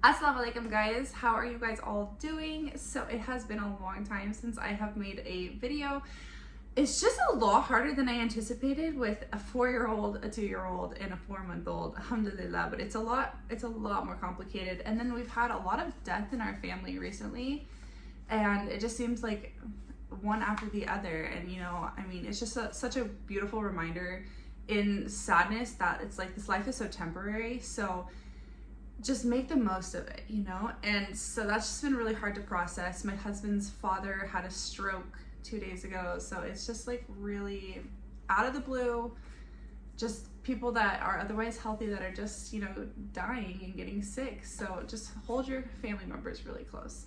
Assalamu alaikum guys, how are you guys all doing? So it has been a long time since I have made a video. It's just a lot harder than I anticipated with a 4-year-old, a 2-year-old, and a 4-month-old, alhamdulillah, but it's a lot more complicated. And then we've had a lot of death in our family recently, and it just seems like one after the other. And it's just such a beautiful reminder in sadness that it's like this life is so temporary, so just make the most of it, And so that's just been really hard to process. My husband's father had a stroke 2 days ago, so it's just like really out of the blue, just people that are otherwise healthy that are just, dying and getting sick. So just hold your family members really close.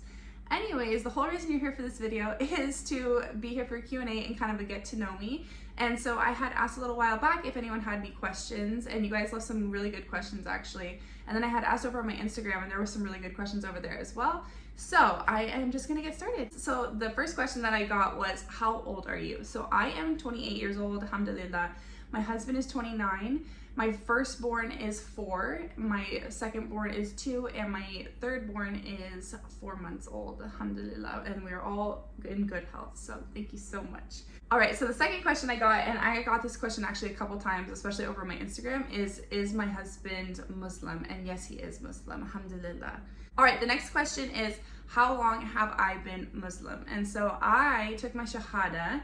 Anyways, the whole reason you're here for this video is to be here for Q&A and kind of a get to know me. And so I had asked a little while back if anyone had any questions, and you guys left some really good questions actually. And then I had asked over on my Instagram, and there were some really good questions over there as well. So I am just gonna get started. So the first question that I got was, how old are you? So I am 28 years old, alhamdulillah. My husband is 29. My firstborn is 4, my secondborn is 2, and my thirdborn is 4 months old, alhamdulillah, and we're all in good health, so thank you so much. All right, so the second question I got, and I got this question actually a couple times, especially over my Instagram, is my husband Muslim? And yes, he is Muslim, alhamdulillah. All right, the next question is, how long have I been Muslim? And so I took my Shahada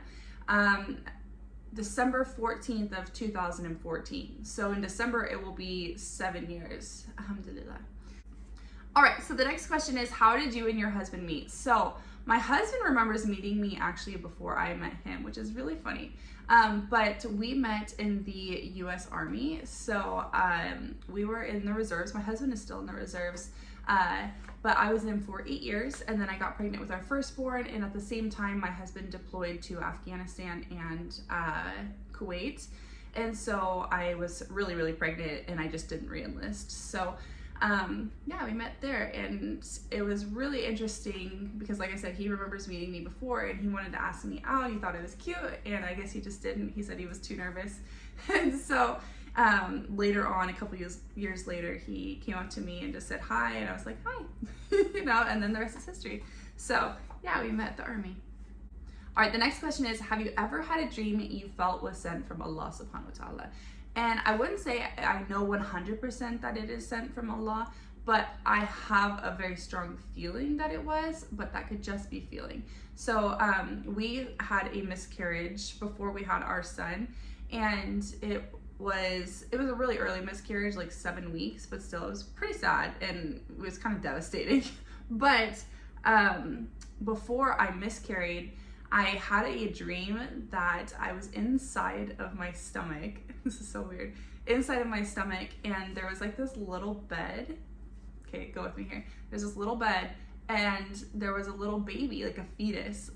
December 14th of 2014. So in December, it will be 7 years, alhamdulillah. All right, so the next question is, how did you and your husband meet? So my husband remembers meeting me actually before I met him, which is really funny. But we met in the US Army. So we were in the reserves. My husband is still in the reserves. But I was in for 8 years, and then I got pregnant with our firstborn, and at the same time my husband deployed to Afghanistan and Kuwait, and so I was really pregnant, and I just didn't re-enlist. So yeah, we met there, and it was really interesting because, like I said, he remembers meeting me before, and he wanted to ask me out. He thought it was cute, and I guess he just didn't. He said he was too nervous. And so later on, a couple years later, he came up to me and just said hi, and I was like, hi, and then the rest is history. So yeah, we met at the army. All right, the next question is, have you ever had a dream you felt was sent from Allah subhanahu wa ta'ala? And I wouldn't say I know 100% that it is sent from Allah, but I have a very strong feeling that it was, but that could just be feeling. So we had a miscarriage before we had our son, and it was a really early miscarriage, like 7 weeks, but still it was pretty sad and it was kind of devastating. But before I miscarried, I had a dream that I was inside of my stomach. This is so weird. Inside of my stomach, and there was like this little bed. Okay, go with me here. There's this little bed, and there was a little baby, like a fetus,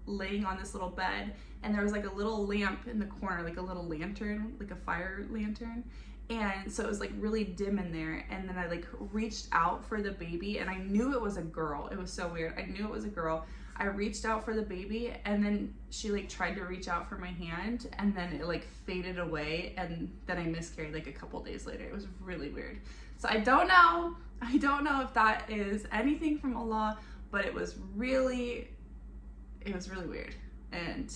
laying on this little bed, and there was like a little lamp in the corner, like a little lantern, like a fire lantern. And so it was like really dim in there, and then I like reached out for the baby, and I knew it was a girl. It was so weird. I knew it was a girl. I reached out for the baby, and then she like tried to reach out for my hand, and then it like faded away, and then I miscarried like a couple days later. It was really weird. So I don't know if that is anything from Allah, but it was really weird, and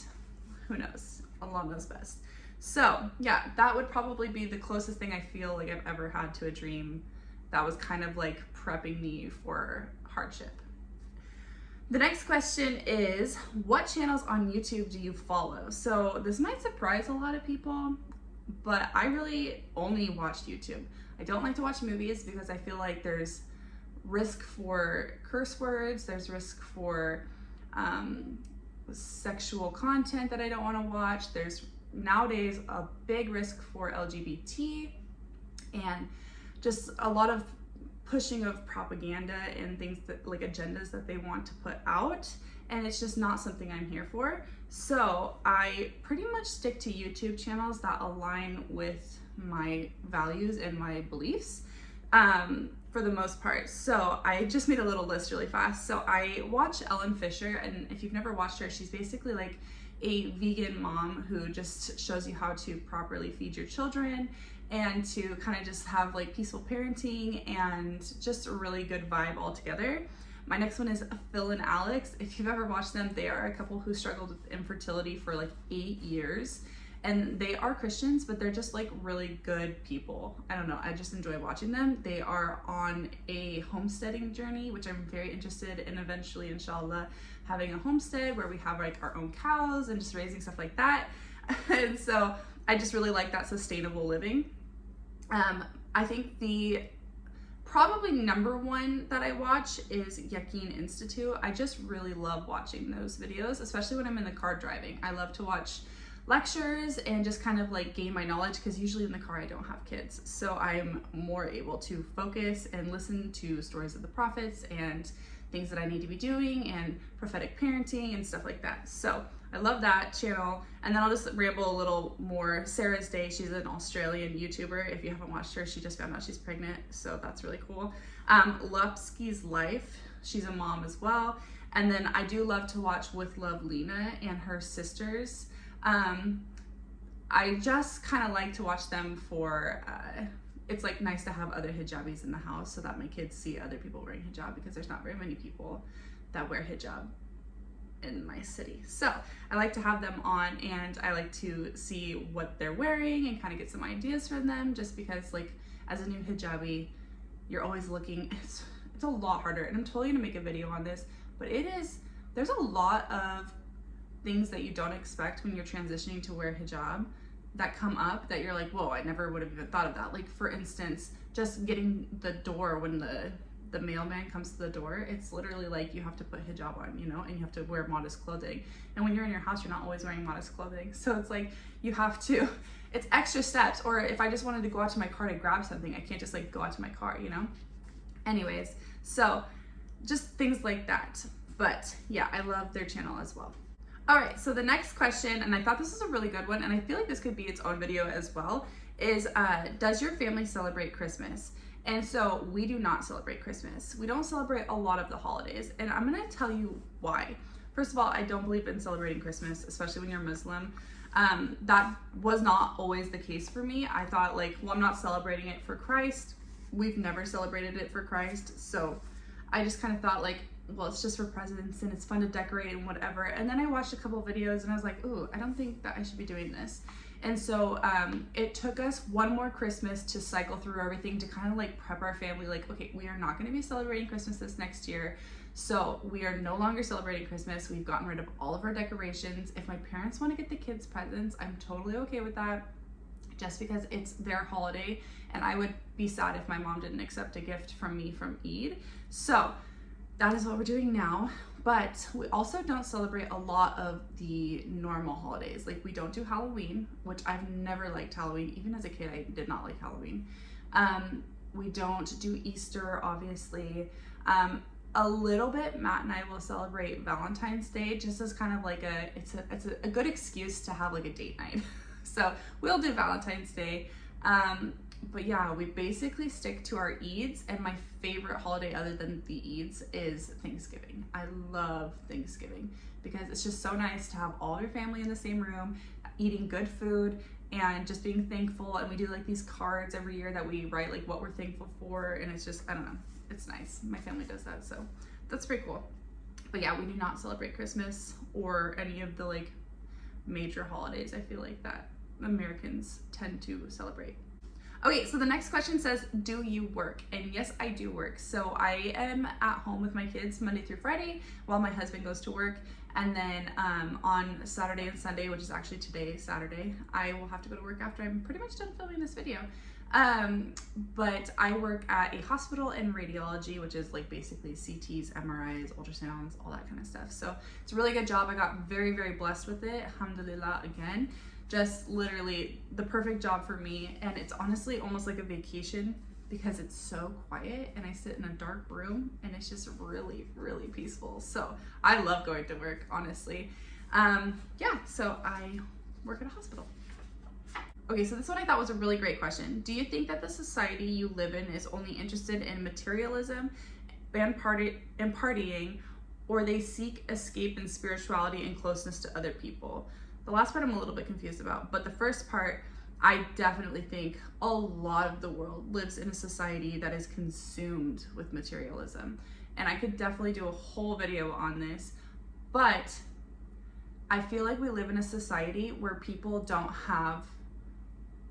who knows? Allah knows best. So yeah, that would probably be the closest thing I feel like I've ever had to a dream that was kind of like prepping me for hardship. The next question is, what channels on YouTube do you follow? So this might surprise a lot of people, but I really only watch YouTube. I don't like to watch movies because I feel like there's risk for curse words, there's risk for sexual content that I don't want to watch. There's nowadays a big risk for LGBT, and just a lot of pushing of propaganda and things that like agendas that they want to put out, and it's just not something I'm here for. So I pretty much stick to YouTube channels that align with my values and my beliefs for the most part. So I just made a little list really fast. So I watch Ellen Fisher, and if you've never watched her, she's basically like a vegan mom who just shows you how to properly feed your children and to kind of just have like peaceful parenting and just a really good vibe altogether. My next one is Phil and Alex. If you've ever watched them, they are a couple who struggled with infertility for like 8 years. And they are Christians, but they're just like really good people. I don't know, I just enjoy watching them. They are on a homesteading journey, which I'm very interested in eventually, inshallah, having a homestead where we have like our own cows and just raising stuff like that. And so I just really like that sustainable living. I think the probably number one that I watch is Yaqeen Institute. I just really love watching those videos, especially when I'm in the car driving. I love to watch lectures and just kind of like gain my knowledge, because usually in the car I don't have kids, so I'm more able to focus and listen to stories of the prophets and things that I need to be doing and prophetic parenting and stuff like that. So I love that channel. And then I'll just ramble a little more. Sarah's Day, she's an Australian YouTuber. If you haven't watched her, she just found out she's pregnant, so that's really cool. Lupski's Life, she's a mom as well. And then I do love to watch With Love Lena and her sisters. I just kind of like to watch them for, it's like nice to have other hijabis in the house so that my kids see other people wearing hijab, because there's not very many people that wear hijab in my city. So I like to have them on, and I like to see what they're wearing and kind of get some ideas from them, just because like as a new hijabi, you're always looking, it's a lot harder, and I'm totally gonna make a video on this, but there's a lot of things that you don't expect when you're transitioning to wear hijab that come up that you're like, whoa, I never would have even thought of that. Like for instance, just getting the door when the mailman comes to the door, it's literally like you have to put hijab on, you know, and you have to wear modest clothing. And when you're in your house, you're not always wearing modest clothing. So it's like you have to, it's extra steps. Or if I just wanted to go out to my car to grab something, I can't just like go out to my car, you know? Anyways, so just things like that. But yeah, I love their channel as well. All right, so the next question, and I thought this was a really good one, and I feel like this could be its own video as well, is does your family celebrate Christmas? And so we do not celebrate Christmas. We don't celebrate a lot of the holidays, and I'm gonna tell you why. First of all, I don't believe in celebrating Christmas, especially when you're Muslim. That was not always the case for me. I thought like, well, I'm not celebrating it for Christ. We've never celebrated it for Christ. So I just kind of thought like, well, it's just for presents and it's fun to decorate and whatever. And then I watched a couple of videos and I was like, ooh, I don't think that I should be doing this. And so it took us one more Christmas to cycle through everything, to kind of like prep our family, like, okay, we are not going to be celebrating Christmas this next year. So we are no longer celebrating Christmas. We've gotten rid of all of our decorations. If my parents want to get the kids presents, I'm totally okay with that, just because it's their holiday. And I would be sad if my mom didn't accept a gift from me from Eid. So that is what we're doing now. But we also don't celebrate a lot of the normal holidays. Like we don't do Halloween, which I've never liked Halloween. Even as a kid, I did not like Halloween. We don't do Easter, obviously. A little bit, Matt and I will celebrate Valentine's Day, just as kind of like it's a good excuse to have like a date night. So we'll do Valentine's Day. But yeah, we basically stick to our Eids, and my favorite holiday other than the Eids is Thanksgiving. I love Thanksgiving because it's just so nice to have all your family in the same room, eating good food and just being thankful. And we do like these cards every year that we write like what we're thankful for, and it's just, I don't know, it's nice. My family does that, so that's pretty cool. But yeah, we do not celebrate Christmas or any of the like major holidays, I feel like, that Americans tend to celebrate. Okay, so the next question says, do you work? And yes, I do work. So I am at home with my kids Monday through Friday while my husband goes to work. And then on Saturday and Sunday, which is actually today, Saturday, I will have to go to work after I'm pretty much done filming this video. But I work at a hospital in radiology, which is like basically CTs, MRIs, ultrasounds, all that kind of stuff. So it's a really good job. I got very, very blessed with it. Alhamdulillah again. Just literally the perfect job for me. And it's honestly almost like a vacation because it's so quiet and I sit in a dark room and it's just really, really peaceful. So I love going to work, honestly. Yeah, so I work at a hospital. Okay, so this one I thought was a really great question. Do you think that the society you live in is only interested in materialism and partying, or they seek escape in spirituality and closeness to other people? The last part I'm a little bit confused about, but the first part, I definitely think a lot of the world lives in a society that is consumed with materialism. And I could definitely do a whole video on this, but I feel like we live in a society where people don't have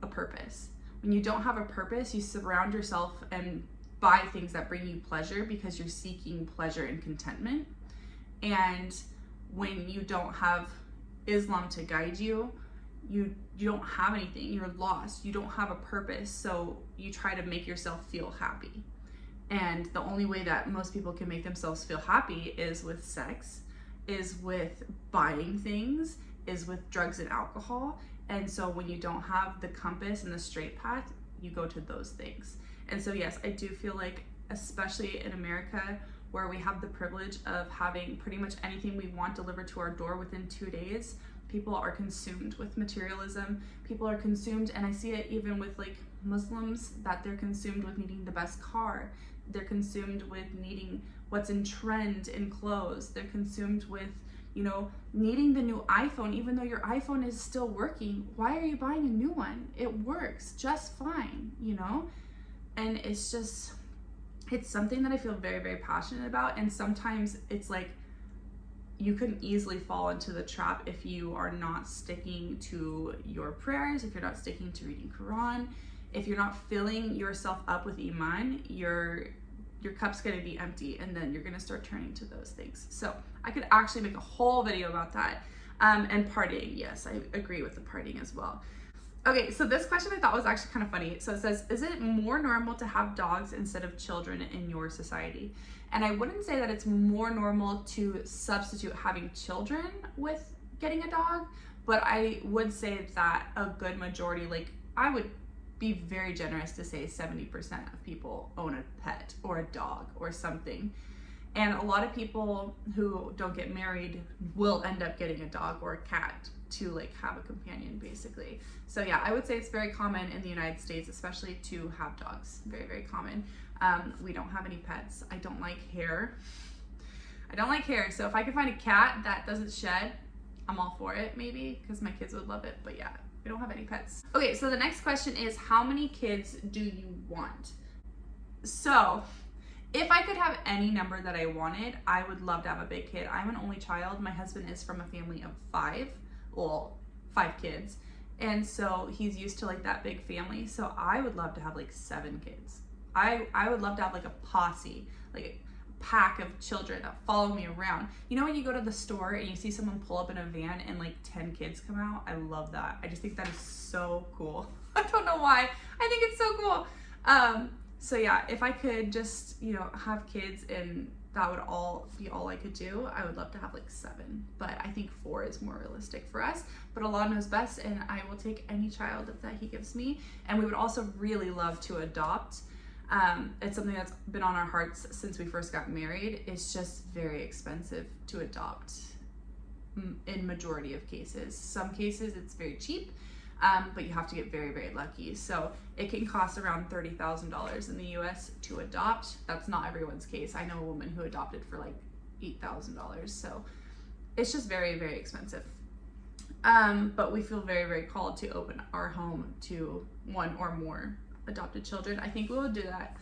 a purpose. When you don't have a purpose, you surround yourself and buy things that bring you pleasure because you're seeking pleasure and contentment. And when you don't have Islam to guide you, you don't have anything. You're lost. You don't have a purpose. So you try to make yourself feel happy. And the only way that most people can make themselves feel happy is with sex, is with buying things, is with drugs and alcohol. And so when you don't have the compass and the straight path, you go to those things. And so yes, I do feel like, especially in America, where we have the privilege of having pretty much anything we want delivered to our door within 2 days, people are consumed with materialism. People are consumed, and I see it even with like Muslims, that they're consumed with needing the best car. They're consumed with needing what's in trend in clothes. They're consumed with, you know, needing the new iPhone, even though your iPhone is still working. Why are you buying a new one? It works just fine, you know? And it's just, it's something that I feel very, very passionate about. And sometimes it's like, you can easily fall into the trap if you are not sticking to your prayers, if you're not sticking to reading Quran, if you're not filling yourself up with Iman, your cup's gonna be empty, and then you're gonna start turning to those things. So I could actually make a whole video about that. And partying, yes, I agree with the partying as well. Okay, so this question I thought was actually kind of funny. So it says, is it more normal to have dogs instead of children in your society? And I wouldn't say that it's more normal to substitute having children with getting a dog, but I would say that a good majority, like I would be very generous to say 70% of people own a pet or a dog or something. And a lot of people who don't get married will end up getting a dog or a cat to like have a companion, basically. So yeah, I would say it's very common in the United States, especially to have dogs. Very, very common. We don't have any pets. I don't like hair. I don't like hair. So if I could find a cat that doesn't shed, I'm all for it, maybe, because my kids would love it. But yeah, we don't have any pets. Okay, so the next question is, how many kids do you want? So if I could have any number that I wanted, I would love to have a big kid. I'm an only child. My husband is from a family of 5 kids. And so he's used to like that big family. So I would love to have like 7 kids. I would love to have like a posse, like a pack of children that follow me around. You know when you go to the store and you see someone pull up in a van and like 10 kids come out? I love that. I just think that is so cool. I don't know why. I think it's so cool. So yeah, if I could just, you know, have kids and that would all be all I could do, I would love to have like 7, but I think 4 is more realistic for us. But Allah knows best, and I will take any child that He gives me. And we would also really love to adopt. It's something that's been on our hearts since we first got married. It's just very expensive to adopt in majority of cases. Some cases it's very cheap, but you have to get very, very lucky. So it can cost around $30,000 in the US to adopt. That's not everyone's case. I know a woman who adopted for like $8,000. So it's just very, very expensive. But we feel very, very called to open our home to 1 or more adopted children. I think we'll do that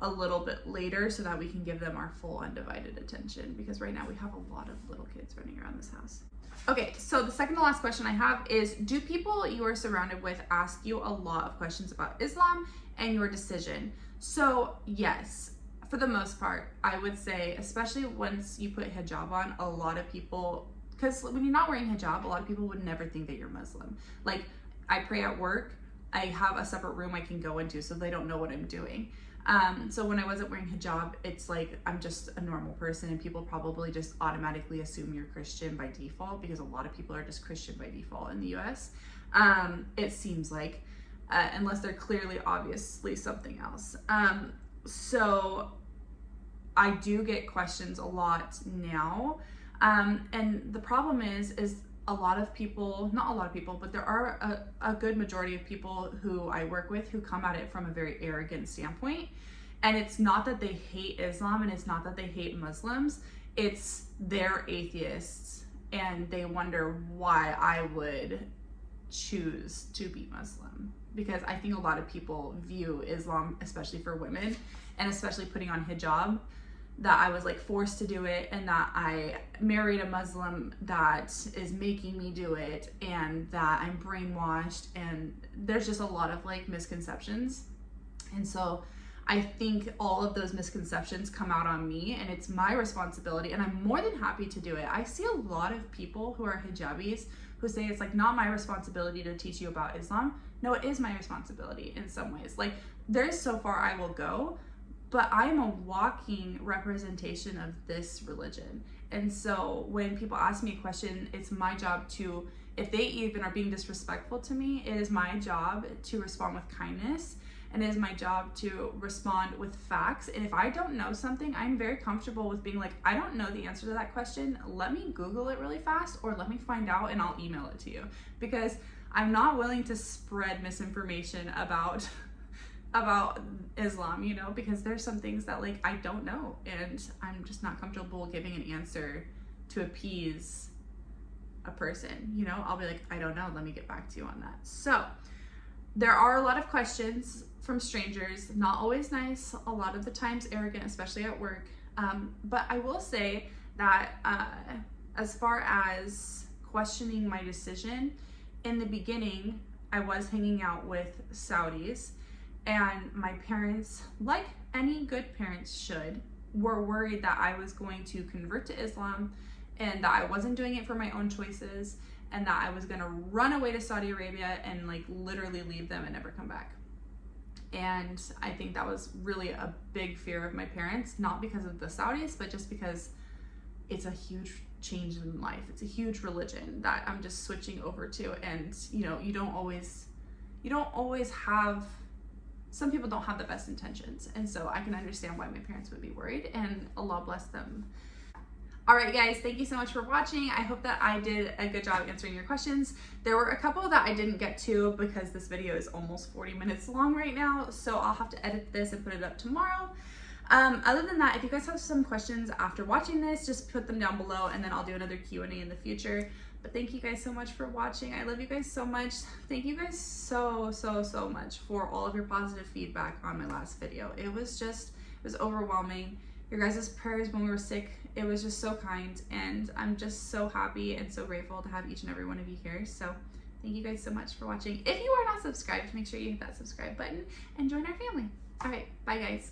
a little bit later so that we can give them our full undivided attention, because right now we have a lot of little kids running around this house. Okay, so the second to last question I have is, do people you are surrounded with ask you a lot of questions about Islam and your decision? So yes, for the most part, I would say, especially once you put hijab on, a lot of people, because when you're not wearing hijab, a lot of people would never think that you're Muslim. Like, I pray at work, I have a separate room I can go into so they don't know what I'm doing. So when I wasn't wearing hijab, it's like I'm just a normal person, and people probably just automatically assume you're Christian by default, because a lot of people are just Christian by default in the US. It seems like, unless they're clearly obviously something else. So I do get questions a lot now. And the problem is a lot of people, not a lot of people, but there are a good majority of people who I work with who come at it from a very arrogant standpoint. And it's not that they hate Islam, and it's not that they hate Muslims, it's they're atheists and they wonder why I would choose to be Muslim, because I think a lot of people view Islam, especially for women, and especially putting on hijab, that I was like forced to do it, and that I married a Muslim that is making me do it, and that I'm brainwashed, and there's just a lot of like misconceptions. And so I think all of those misconceptions come out on me, and it's my responsibility, and I'm more than happy to do it. I see a lot of people who are hijabis who say it's like not my responsibility to teach you about Islam. No, it is my responsibility in some ways. Like, there's so far I will go, but I am a walking representation of this religion. And so when people ask me a question, it's my job to, if they even are being disrespectful to me, it is my job to respond with kindness, and it is my job to respond with facts. And if I don't know something, I'm very comfortable with being like, I don't know the answer to that question. Let me Google it really fast, or let me find out and I'll email it to you. Because I'm not willing to spread misinformation about Islam, you know, because there's some things that like I don't know, and I'm just not comfortable giving an answer to appease a person, you know. I'll be like, I don't know, let me get back to you on that. So there are a lot of questions from strangers, not always nice, a lot of the times arrogant, especially at work. But I will say that as far as questioning my decision, in the beginning, I was hanging out with Saudis, and my parents, like any good parents should, were worried that I was going to convert to Islam, and that I wasn't doing it for my own choices, and that I was gonna run away to Saudi Arabia and like literally leave them and never come back. And I think that was really a big fear of my parents, not because of the Saudis, but just because it's a huge change in life. It's a huge religion that I'm just switching over to. And you know, you don't always have, some people don't have the best intentions. And so I can understand why my parents would be worried, and Allah bless them. All right, guys, thank you so much for watching. I hope that I did a good job answering your questions. There were a couple that I didn't get to because this video is almost 40 minutes long right now, so I'll have to edit this and put it up tomorrow. Other than that, if you guys have some questions after watching this, just put them down below, and then I'll do another Q&A in the future. But thank you guys so much for watching. I love you guys so much. Thank you guys so much for all of your positive feedback on my last video. It was overwhelming. Your guys' prayers when we were sick, it was just so kind, and I'm just so happy and so grateful to have each and every one of you here. So thank you guys so much for watching. If you are not subscribed, make sure you hit that subscribe button and join our family. All right, bye guys.